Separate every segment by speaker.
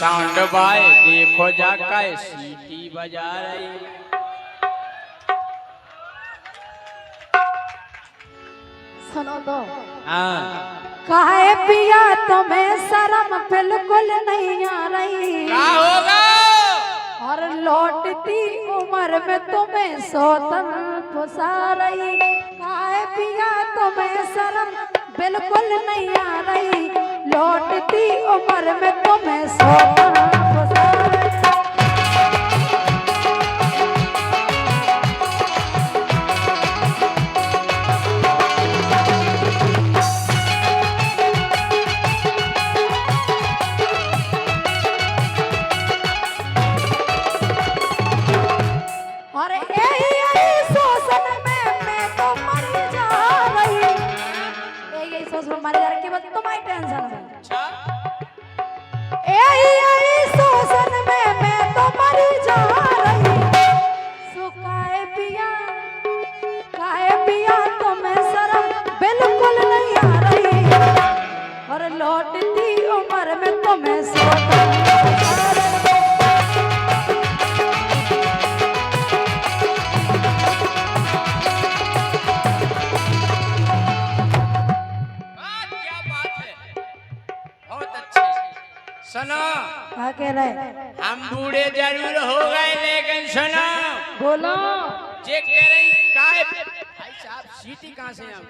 Speaker 1: Sound bye देखो जाका सीटी बजा रही।
Speaker 2: सुनो तो
Speaker 1: हाँ
Speaker 2: काहे पिया तुम्हें शर्म बिल्कुल नहीं आ रही।
Speaker 1: क्या होगा?
Speaker 2: और लौटती उम्र में तुम्हें सोतन फुसा रही। काहे पिया तुम्हें शर्म बिल्कुल नहीं आ रही। लौटती उम्र में तुम्हें सोतन फुसा रही। और यही शोषण में मैं तो मर जा रही। यही सोच में मर जा रही कि बस तुम्हारी टेंशन में। यही शोषण में मैं तो मर जा रही। सो काहे पिया तुम्हें शर्म बिल्कुल नहीं आ रही। और लौटती उम्र में तुम्हें सोता
Speaker 1: सुनो
Speaker 2: क्या कह रहे?
Speaker 1: हम बूढ़े जरूर हो गए लेकिन सुनो
Speaker 2: बोलो।
Speaker 1: जे कह रही काय भाई साहब सीटी कहां से आऊं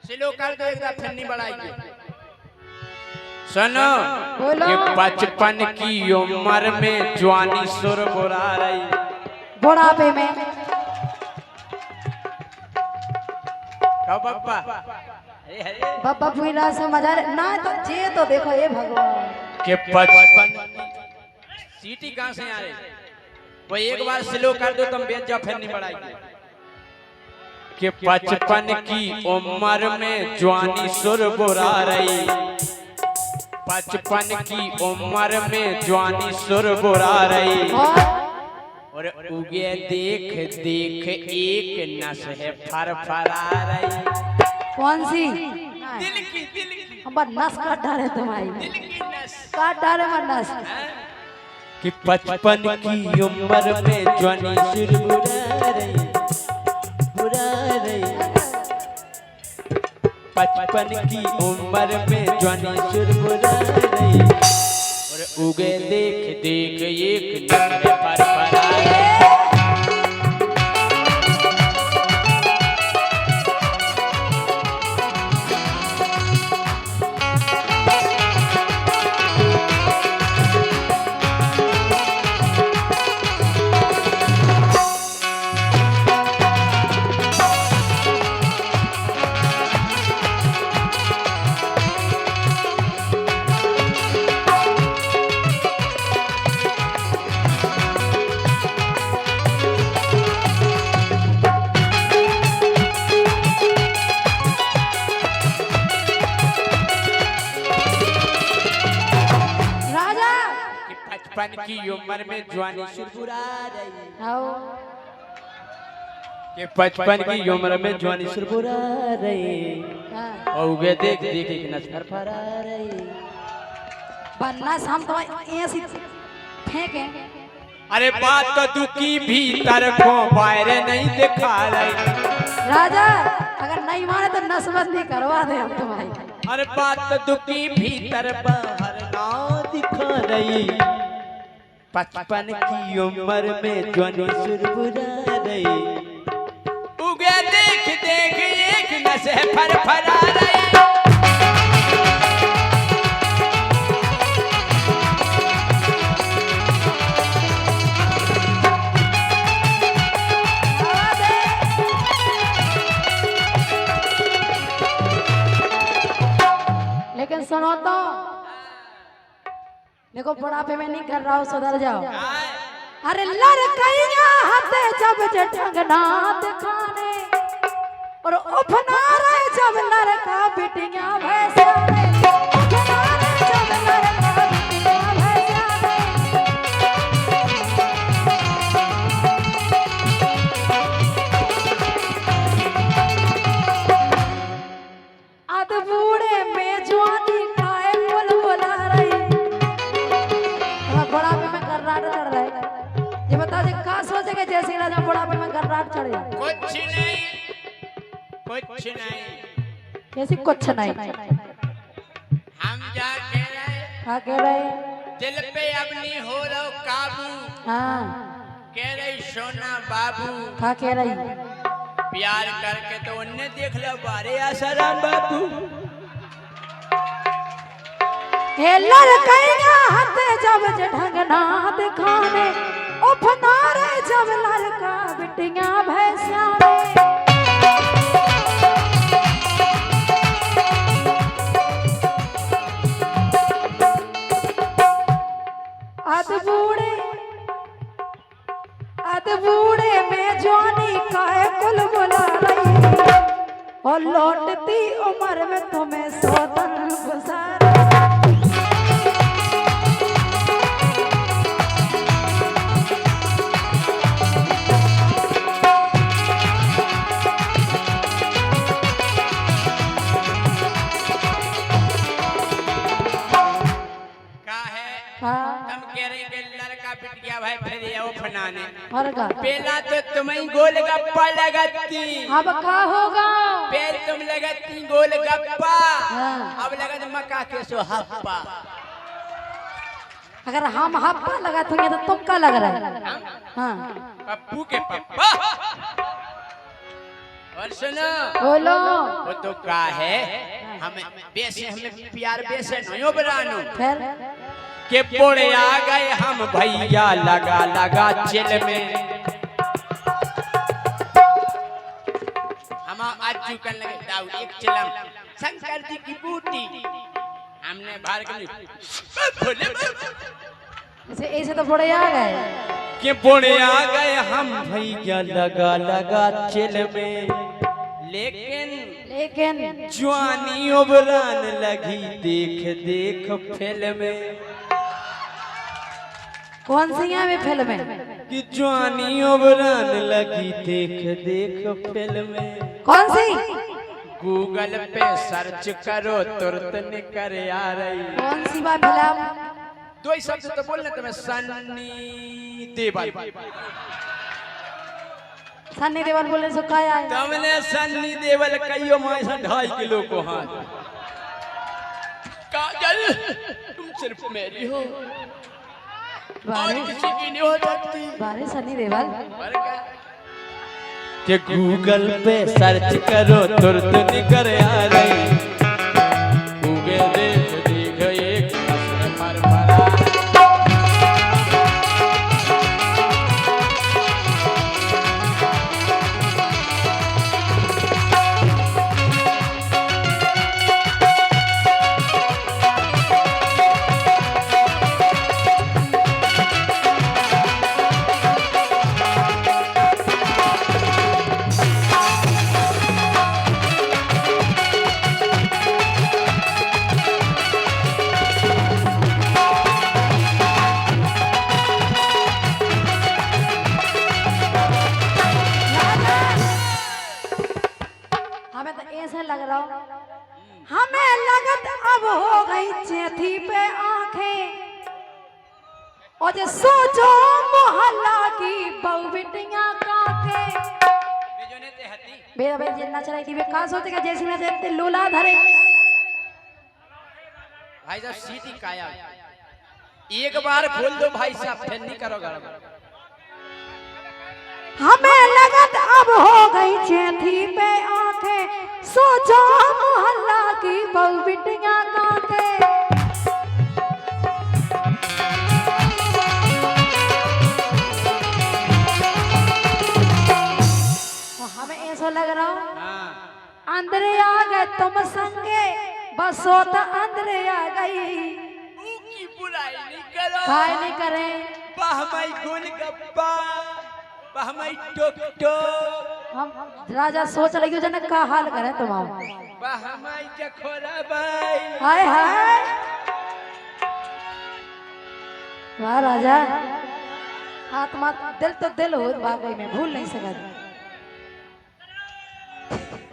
Speaker 1: स्लो कर दो एक फिर नहीं बढ़ाएगी। सुनो
Speaker 2: बोलो।
Speaker 1: ये बचपन की उम्र में जवानी सुर बुरा रही।
Speaker 2: बुढ़ापे में
Speaker 1: कहो बप्पा
Speaker 2: बाबा पूरा से मजा ना तो जे तो देखो ये भगवान
Speaker 1: के बचपन सीटी कहां से आ रही। वो एक बार स्लो कर दो तुम बेच जाओ फिर नहीं बढ़ाएगी। के बचपन की उम्र में जवानी सुर बुरा रही। बचपन की उम्र में जवानी सुर बुरा रही। और उगे देख देख एक नस है फरफरा रही।
Speaker 2: कौन सी?
Speaker 1: दिल की
Speaker 2: हम नस काट डाले तुम्हारी।
Speaker 1: दिल की नस
Speaker 2: काट डाले मत नस।
Speaker 1: कि बचपन की उम्र में जवानी सुर बुरा रही। बचपन की उम्र में जवानी सुर बुरा रही। और उगे देख देख एक नस है फरफरा रही। बचपन की उम्र में जवानी सुरबुरा रही।
Speaker 2: आओ
Speaker 1: के बचपन की उम्र में जवानी सुरबुरा रही। और उगे देख देख एक नस फरफरा रही।
Speaker 2: बनस हम तो ऐसी फेंके।
Speaker 1: अरे बात तो दुखी भीतर को बाहर नहीं दिखा रही।
Speaker 2: राजा अगर नहीं माने तो नसबंदी करवा दे हम तुम्हारी।
Speaker 1: अरे बात तो दुखी भीतर बाहर ना दिखा रही। बचपन की उम्र में जवानी सुरबुरा रही। उगे देख देख एक नस फरफरा रही।
Speaker 2: लेकिन सुनो तो देखो बुढ़ापे में नहीं कर रहा हूँ सुधर जाओ। अरे लड़कैया हाथे जब जटंगना दिखाने और उफना रहे जब लड़का बिटिया भैंसा उफना रहे जब लड़का बिटिया भैंसा अध बूढ़े में जवानी खाए बुलबुला रही। जैसे राजा बुढ़ापे में गर्राट चढ़ जाए।
Speaker 1: कुछ नहीं, कुछ नहीं।
Speaker 2: कैसे कुछ नहीं?
Speaker 1: हम जा कह रहे,
Speaker 2: हाँ कह रहे,
Speaker 1: दिल पे अब नहीं हो रहा काबू।
Speaker 2: हाँ
Speaker 1: कह रही सोना बाबू,
Speaker 2: हाँ कह रही,
Speaker 1: प्यार करके तो उन्हें देख लो बारे आसाराम बाबू।
Speaker 2: हे लड़कैया हाथे जब ढंग ना दिखाने, उफनारे जब लड़का बिटिया भैंसाने। अद बूढ़े में जवानी काहे कुल बुला रही, और लौटती उम्र में तुम्हें सोतन गुजार।
Speaker 1: हम कह रही कि लड़का पिट गया भाई फिर ये फनाने। पहला तो तुम ही गोलगप्पा लगती,
Speaker 2: अब का होगा?
Speaker 1: पहले तुम लगती गोलगप्पा, अब लगत मक्का के सो हप्पा।
Speaker 2: अगर हम हप्पा लगाते तो तुम क्या लग रहा है? हाँ
Speaker 1: पप्पू के पप्पा। और सुनो,
Speaker 2: बोलो।
Speaker 1: वो तो का है, हमें बेसे हमें प्यार बेसे नहीं बरानो।
Speaker 2: फिर
Speaker 1: के पोड़े आ गए हम भैया लगा लगा चिल में। हम आज चुकन लगे दाऊ एक चिलम शंकर जी की बूटी हमने बाहर
Speaker 2: के ऐसे तो पोड़े आ गए।
Speaker 1: के पोड़े आ गए हम भैया लगा लगा चिल में। लेकिन जवानी उबरान लगी देख देख फिल्म में।
Speaker 2: कौन सी में फिल्म में?
Speaker 1: कि जवानी उबरान लगी देख देख फिल्म में।
Speaker 2: कौन सी?
Speaker 1: गूगल पे सर्च करो तुरंत निकल आ रही।
Speaker 2: कौन सी बात फिल्म?
Speaker 1: दो ही शब्द तो बोलना तुम्हें, सन्नी देवल।
Speaker 2: सन्नी देवल बोले सो क्या है?
Speaker 1: तुमने सन्नी देवल कईयो माँ 2.5 किलो को हाथ। काजल तुम सिर्फ मेरी हो और किसी की नहीं हो सकती।
Speaker 2: बारे सन्नी देवल
Speaker 1: के गूगल पे सर्च करो तुरंत निकल आ रही। गूगल देख देख एक असर पर पड़ा।
Speaker 2: लग रहा हो, हमें लगत अब हो गई चेथी पे आंखें। और जो सोचो मोहल्ला की बहू बिटिया काके बेरा बेरा जिन्ना चलाई थी वे का सोचेगा जैसे मैं देखते लोला धरे।
Speaker 1: भाई साहब सीधी काया एक बार खोल दो भाई साहब फिर नहीं करोगा।
Speaker 2: हमें लगत अब हो गई चेथी पे आंखें। सोचो मोहल्ला की बहू बिटिया काके। हमें ऐसा लग रहा हो अंदर आ गए तुम संगे, बस तो अंदर आ गई।
Speaker 1: की बुराई नहीं करो,
Speaker 2: काय नहीं करे।
Speaker 1: बहमाई गोलगप्पा बहमाई टोक टोक।
Speaker 2: हम राजा सोच रही हो जन का हाल करे तुम्हारा।
Speaker 1: बहमाई जखोरा भाई।
Speaker 2: हाय हाय वाह राजा, आत्मा दिल तो दिल हो बागई में भूल नहीं सका।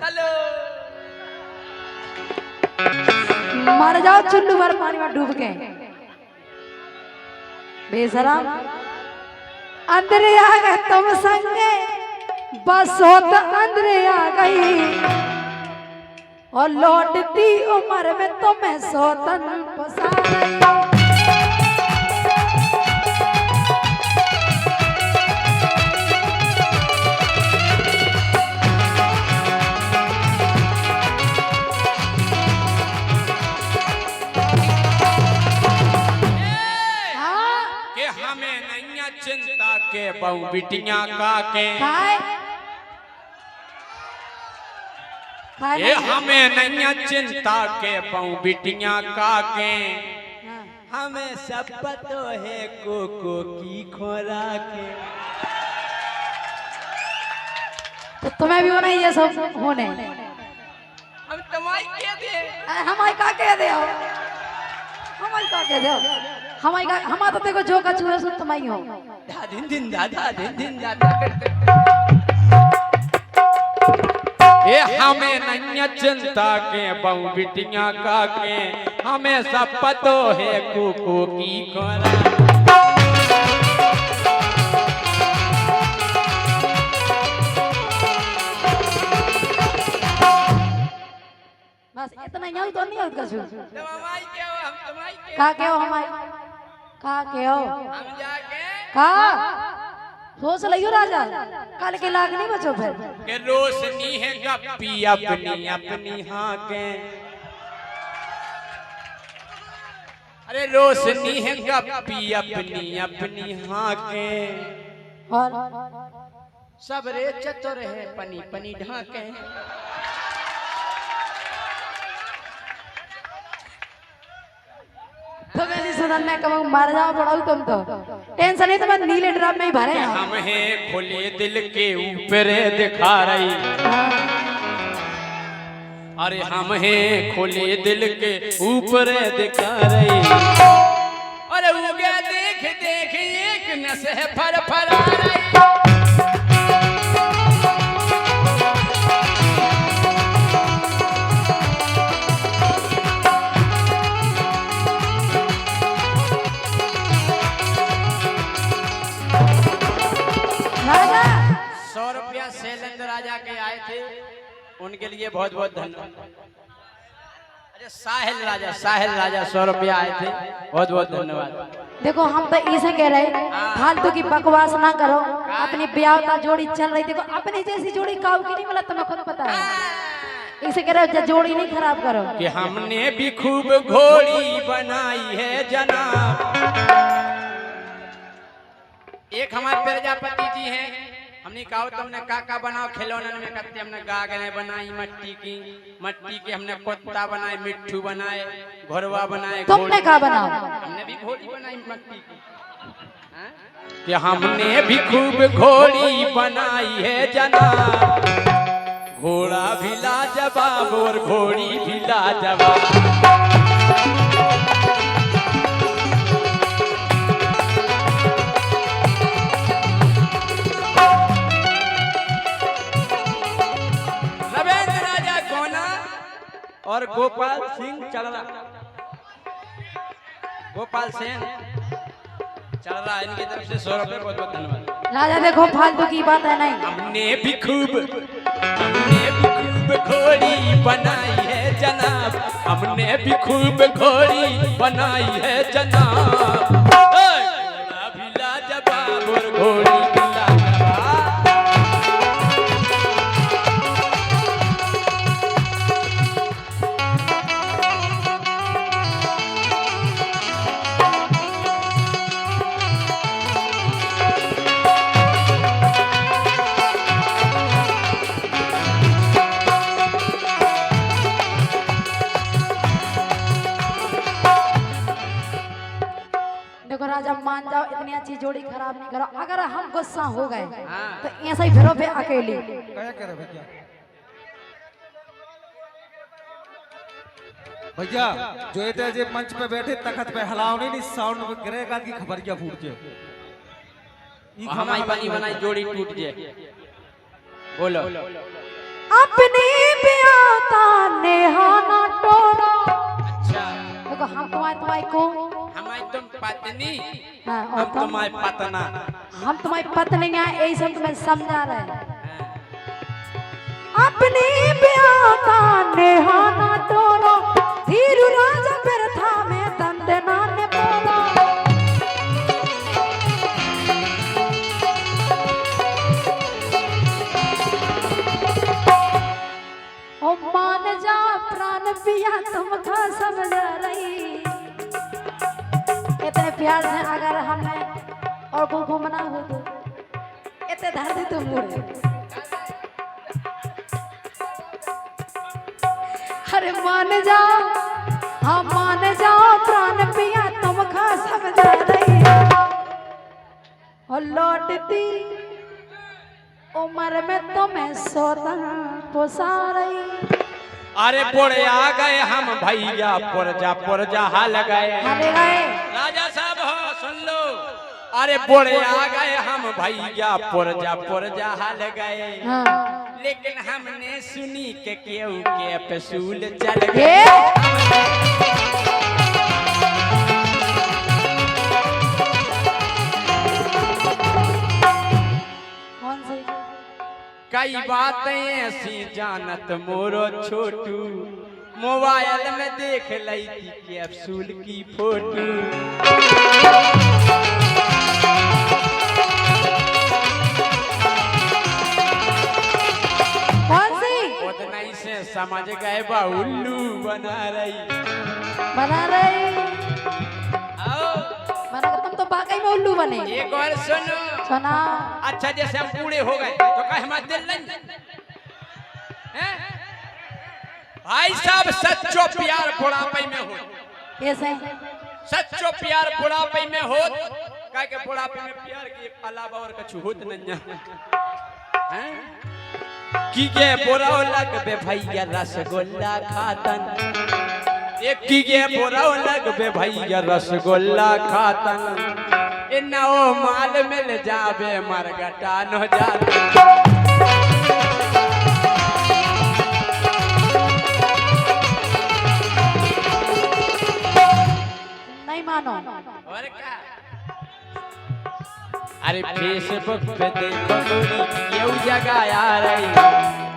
Speaker 1: हेलो
Speaker 2: मर जाओ चुल्लू भर पानी में डूब के बेशरम। अंदर आ गए तुम संगे बस हो तो अंदर आ गई और लौटती उम्र में तुम्हें सोतन फसा गई।
Speaker 1: चिंता के बहु बिटिया का के ये हमें नहीं चिंता के बहु बिटिया का के हमें सब पतो है कोको की खोरा के।
Speaker 2: तो तुम्हें भी होना ये सब होने
Speaker 1: हम तुम्हारी क्या दे
Speaker 2: हमारी का कह दे हमारी का कह दे हमारी का हमारा तो देखो जो कछु है सुन तुम्हारी हो
Speaker 1: दिन दिन दादा ये हमें नहीं चिंता के बहु बिटिया का के हमें सब पतो है कोको की खोरा।
Speaker 2: बस इतना ही तो नहीं होता कछु
Speaker 1: का
Speaker 2: के हो हमारी का के हो
Speaker 1: हम जाके
Speaker 2: का सोच लियो राजा कल के लाग नहीं बचो फिर
Speaker 1: के रोशनी है गप्पी अपनी अपनी हाँ के अरे रोशनी है गप्पी अपनी अपनी हाँ के
Speaker 2: और
Speaker 1: सब रे चतुर है पनी पनी ढाके।
Speaker 2: तो मैं सदन में कब मार जाओ पड़ाऊ तुम तो टेंशन नहीं तो मैं नीले ड्राम में ही भरे हैं।
Speaker 1: हम हैं खुले दिल के ऊपर दिखा रही अरे हम हैं खुले दिल के ऊपर दिखा रही अरे उगे देख देख एक नस है फर फरा रही। शैलेंद्र राजा के आए थे उनके लिए बहुत बहुत धन्यवाद। अच्छा साहिल राजा 100 रुपया आए थे बहुत बहुत धन्यवाद।
Speaker 2: देखो हम तो इसे कह रहे फालतू की बकवास ना करो अपनी ब्याहता जोड़ी चल रही देखो अपनी जैसी जोड़ी काऊ की नहीं मिला तुम्हें खुद पता है इसे कह रहे जोड़ी नहीं खराब करो
Speaker 1: कि हमने भी खूब घोड़ी बनाई है जनाब। एक हमारे प्रजापति जी हैं हमने कहा तुमने काका बनाओ खिलौने में करते हमने गागरे बनाई मट्टी की हमने कुत्ता बनाए मिट्ठू बनाए घोड़वा बनाए
Speaker 2: तुमने क्या बनाओ
Speaker 1: हमने भी घोड़ी बनाई मट्टी की कि हमने भी खूब घोड़ी बनाई है जनाब। घोड़ा भी लाजवाब और घोड़ी भी लाजवाब। और गोपाल सिंह चलरा इनकी तरफ से 100 रुपये बहुत बहुत धन्यवाद।
Speaker 2: राजा देखो फालतू की बात है नहीं
Speaker 1: हमने भी खूब घोड़ी बनाई है जनाब। हमने भी खूब घोड़ी बनाई है जनाब। घोड़ा भी लाजवाब और घोड़ी भी लाजवाब।
Speaker 2: देखो राजा मान जाओ इतनी अच्छी जोड़ी खराब नहीं करो अगर हम गुस्सा हो गए तो ऐसा ही फिरो पे अकेले
Speaker 3: क्या करे भैया जो इतने जे मंच पे बैठे तखत पे हलाओ नहीं साउंड गिरेगा की खबरिया फूट जाए
Speaker 1: हमारी बनी बनाई जोड़ी टूट जाए। बोलो
Speaker 2: अपनी ब्याहता नेहाना टोरा।
Speaker 1: अच्छा
Speaker 2: देखो हम तुम्हारे को
Speaker 1: हमारी तुम पत्नी
Speaker 2: हाँ, और
Speaker 1: हम तुम्हारी पतना।
Speaker 2: हम तुम्हारी पत्नी हैं, यही सब तुम्हें समझा रहे हैं। अपनी ब्याह का नेहाना टोलो, धीरू राजा फिर था में दंडना ने बोला। ओ मान जा प्राण पिया तुमका समझ रही। इतने प्यार से अगर हमें और को घूमना हो तो इतने धरती तुम मुड़े। अरे मान जाओ, हाँ मान जाओ प्राण पिया तुमका समझ रही। और लौटती उम्र में तुम्हें सोता पोसा रही।
Speaker 1: अरे पुरे आ गए हम भैया, पुरजा हाल गए।
Speaker 2: हाले गए
Speaker 1: राजा साहब हो सुन लो। अरे पुरे आ गए हम भैया, पुरजा हाल गए।
Speaker 2: हाँ।
Speaker 1: लेकिन हमने सुनी के केहू के पसूल चल गए।
Speaker 2: कौन सी?
Speaker 1: कई बातें ऐसी जानत मोरो छोटू, मोबाइल में देख ली थी कैप्सूल की फोटो।
Speaker 2: कौन सी?
Speaker 1: उतना ही से समझ गए बा उल्लू बना रही।
Speaker 2: बना रही।
Speaker 1: आओ
Speaker 2: मैंने कहा तुम तो वाकई में उल्लू बने।
Speaker 1: एक और सुनो।
Speaker 2: सुना।
Speaker 1: अच्छा जैसे हम बूढ़े हो गए तो कहे हमारा दिल नहीं हैं? भाई साहब सच्चो प्यार बुढ़ापे में हो।
Speaker 2: कैसे?
Speaker 1: सच्चो प्यार बुढ़ापे में हो। कहे के बुढ़ापे में प्यार के अलावा और कुछ होत नहीं है। की के बुरा लग बे भैया रसगुल्ला खातन। एक की के बुरा लग बे भैया रसगुल्ला खातन। इन ओ माल मिल जावे मरगटा न जाता।
Speaker 2: नहीं मानो।
Speaker 1: और क्या? अरे फेसबुक पे देखो ये जगह आ रही।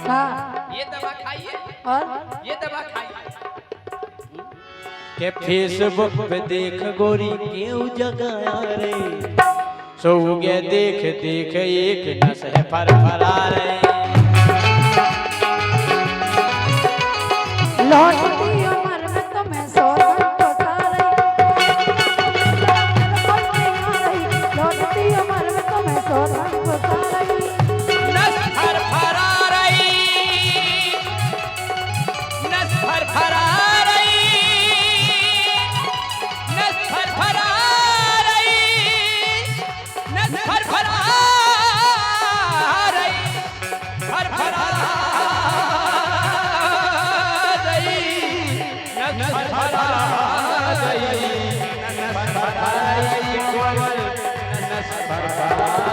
Speaker 2: हाँ।
Speaker 1: ये दवा खाइए
Speaker 2: और
Speaker 1: ये दवा खाइए। के फेसबुक पे देख गोरी क्यों जगह आ रही। सो गए देख देख एक नस है फरफरा रहे।
Speaker 2: लौटती उम्र में तुम्हें सोना पोसा रही। लौटती उम्र में तुम्हें सोना पोसा रही।
Speaker 1: नस फरफरा रही, नस फरफरा रही, नस फरफरा रही, नस फरफरा रही, फरफरा रही, नस फरफरा रही, नस फरफरा रही, नस फरफरा